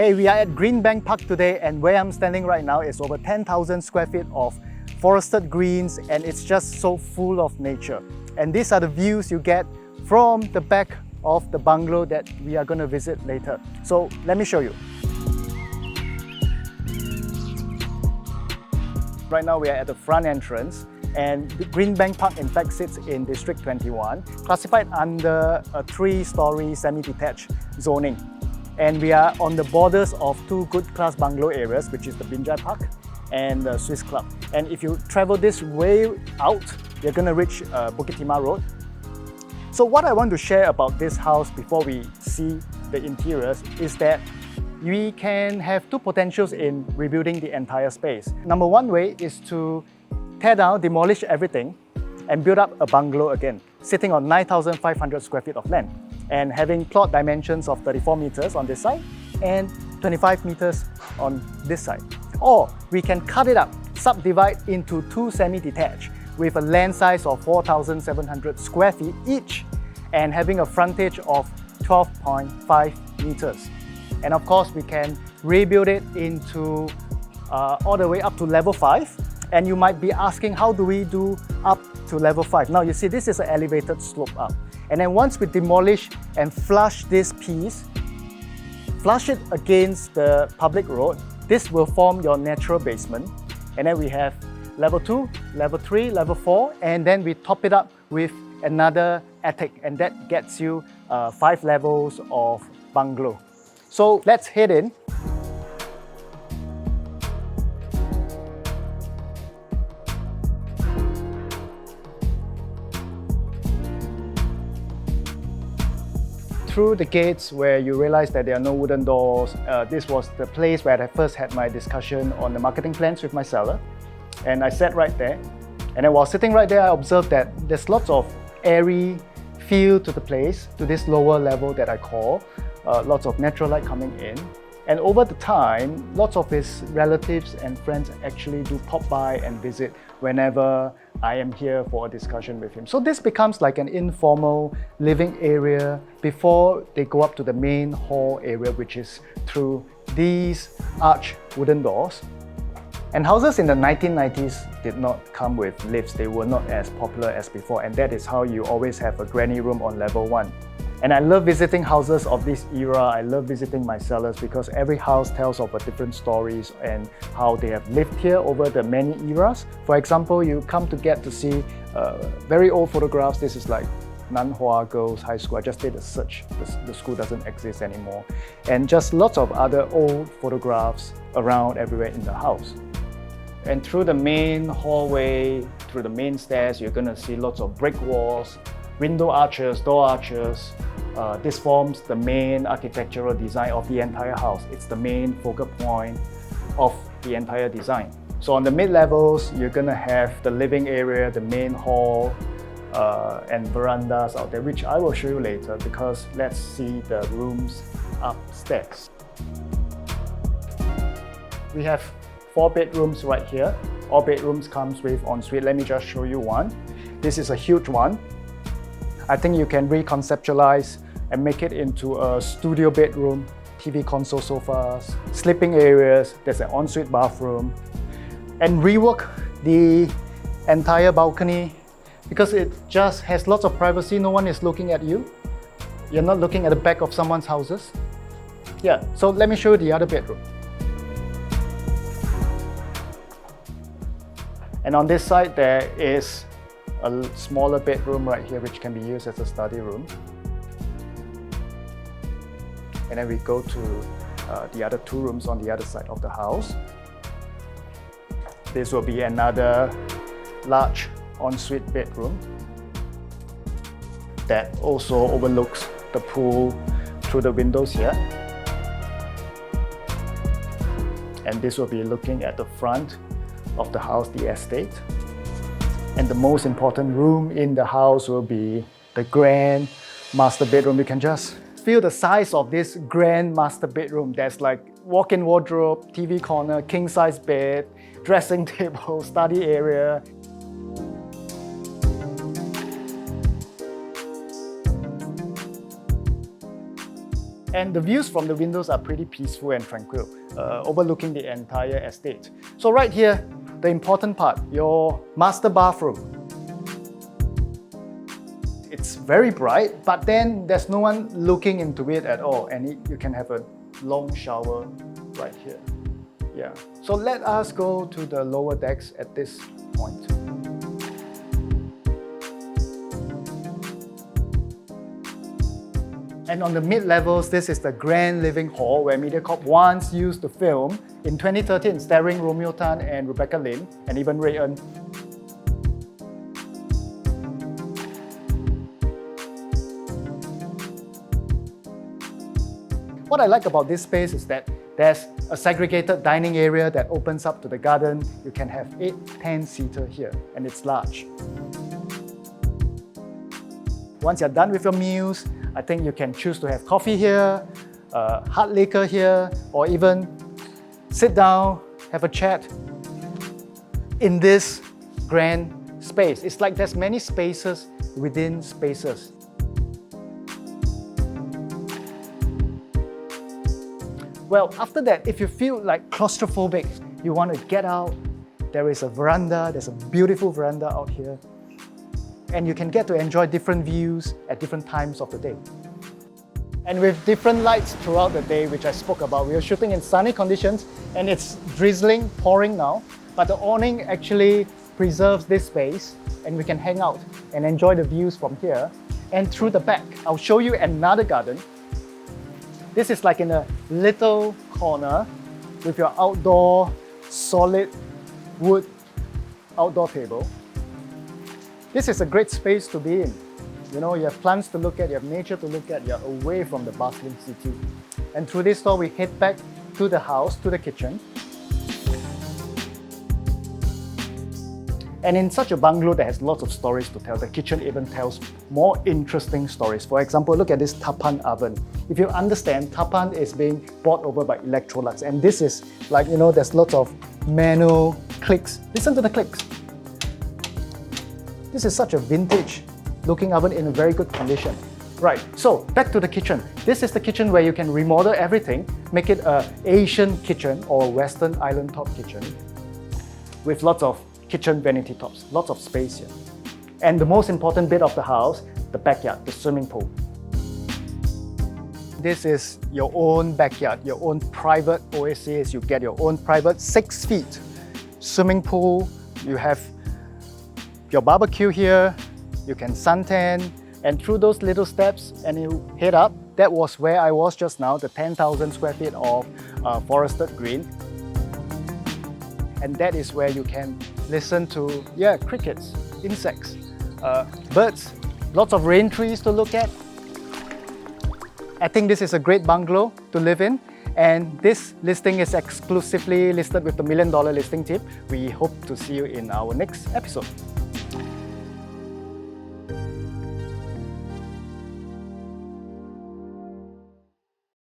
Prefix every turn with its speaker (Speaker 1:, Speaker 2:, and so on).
Speaker 1: Hey, we are at Greenbank Park today, and where I'm standing right now is over 10,000 square feet of forested greens, and it's just so full of nature. And these are the views you get from the back of the bungalow that we are going to visit later. So let me show you. Right now we are at the front entrance, and Greenbank Park in fact sits in District 21, classified under a 3-story semi-detached zoning. And we are on the borders of two good class bungalow areas, which is the Binjai Park and the Swiss Club. And if you travel this way out, you're going to reach Bukit Timah Road. So what I want to share about this house before we see the interiors is that we can have two potentials in rebuilding the entire space. Number one way is to tear down, demolish everything and build up a bungalow again, sitting on 9,500 square feet of land and having plot dimensions of 34 meters on this side and 25 meters on this side. Or we can cut it up, subdivide into two semi-detached with a land size of 4,700 square feet each and having a frontage of 12.5 meters. And of course, we can rebuild it into all the way up to level 5. And you might be asking, how do we do up to level 5? Now you see, this is an elevated slope up. And then once we demolish and flush this piece, flush it against the public road, this will form your natural basement. And then we have level 2, level 3, level 4, and then we top it up with another attic, and that gets you 5 levels of bungalow. So let's head in. Through the gates where you realize that there are no wooden doors, this was the place where I first had my discussion on the marketing plans with my seller. And I sat right there. And then while sitting right there, I observed that there's lots of airy feel to the place, to this lower level that I call. Lots of natural light coming in. And over the time, lots of his relatives and friends actually do pop by and visit whenever I am here for a discussion with him. So this becomes like an informal living area before they go up to the main hall area, which is through these arched wooden doors. And houses in the 1990s did not come with lifts. They were not as popular as before, and that is how you always have a granny room on level 1. And I love visiting houses of this era. I love visiting my sellers because every house tells of a different stories and how they have lived here over the many eras. For example, you come to get to see very old photographs. This is like Nanhua Girls High School. I just did a search. The school doesn't exist anymore. And just lots of other old photographs around everywhere in the house. And through the main hallway, through the main stairs, you're gonna see lots of brick walls, window arches, door arches. This forms the main architectural design of the entire house. It's the main focal point of the entire design. So on the mid-levels, you're gonna have the living area, the main hall, and verandas out there, which I will show you later because let's see the rooms upstairs. We have 4 bedrooms right here. All bedrooms comes with ensuite. Let me just show you one. This is a huge one. I think you can reconceptualize and make it into a studio bedroom, TV console sofas, sleeping areas, there's an ensuite bathroom, and rework the entire balcony because it just has lots of privacy. No one is looking at you. You're not looking at the back of someone's houses. Yeah, so let me show you the other bedroom. And on this side, there is a smaller bedroom right here, which can be used as a study room. And then we go to the other 2 rooms on the other side of the house. This will be another large ensuite bedroom that also overlooks the pool through the windows here. And this will be looking at the front of the house, the estate. And the most important room in the house will be the grand master bedroom. You can just feel the size of this grand master bedroom. There's like walk-in wardrobe, TV corner, king-size bed, dressing table, study area. And the views from the windows are pretty peaceful and tranquil, overlooking the entire estate. So right here, the important part, your master bathroom. It's very bright, but then there's no one looking into it at all, and you can have a long shower right here. Yeah. So let us go to the lower decks at this point. And on the mid-levels, this is the grand living hall where MediaCorp once used to film in 2013, starring Romeo Tan and Rebecca Lin, and even Ray Eun. What I like about this space is that there's a segregated dining area that opens up to the garden. You can have 8 10-seater here, and it's large. Once you're done with your meals, I think you can choose to have coffee here, hard liquor here, or even sit down, have a chat in this grand space. It's like there's many spaces within spaces. Well, after that, if you feel like claustrophobic, you want to get out, there is a veranda, there's a beautiful veranda out here. And you can get to enjoy different views at different times of the day. And with different lights throughout the day, which I spoke about, we are shooting in sunny conditions and it's drizzling, pouring now, but the awning actually preserves this space and we can hang out and enjoy the views from here. And through the back, I'll show you another garden. This is like in a little corner with your outdoor solid wood outdoor table. This is a great space to be in. You know, you have plants to look at, you have nature to look at, you're away from the bustling city. And through this door, we head back to the house, to the kitchen. And in such a bungalow that has lots of stories to tell, the kitchen even tells more interesting stories. For example, look at this tapan oven. If you understand, tapan is being bought over by Electrolux. And this is like, you know, there's lots of manual clicks. Listen to the clicks. This is such a vintage looking oven in a very good condition. Right, so back to the kitchen. This is the kitchen where you can remodel everything, make it an Asian kitchen or Western island top kitchen with lots of kitchen vanity tops, lots of space here. And the most important bit of the house, the backyard, the swimming pool. This is your own backyard, your own private oasis. You get your own private 6 feet swimming pool. You have your barbecue here, you can suntan, and through those little steps and you head up, that was where I was just now, the 10,000 square feet of forested green. And that is where you can listen to, crickets, insects, birds, lots of rain trees to look at. I think this is a great bungalow to live in. And this listing is exclusively listed with the $1 million listing tip. We hope to see you in our next episode.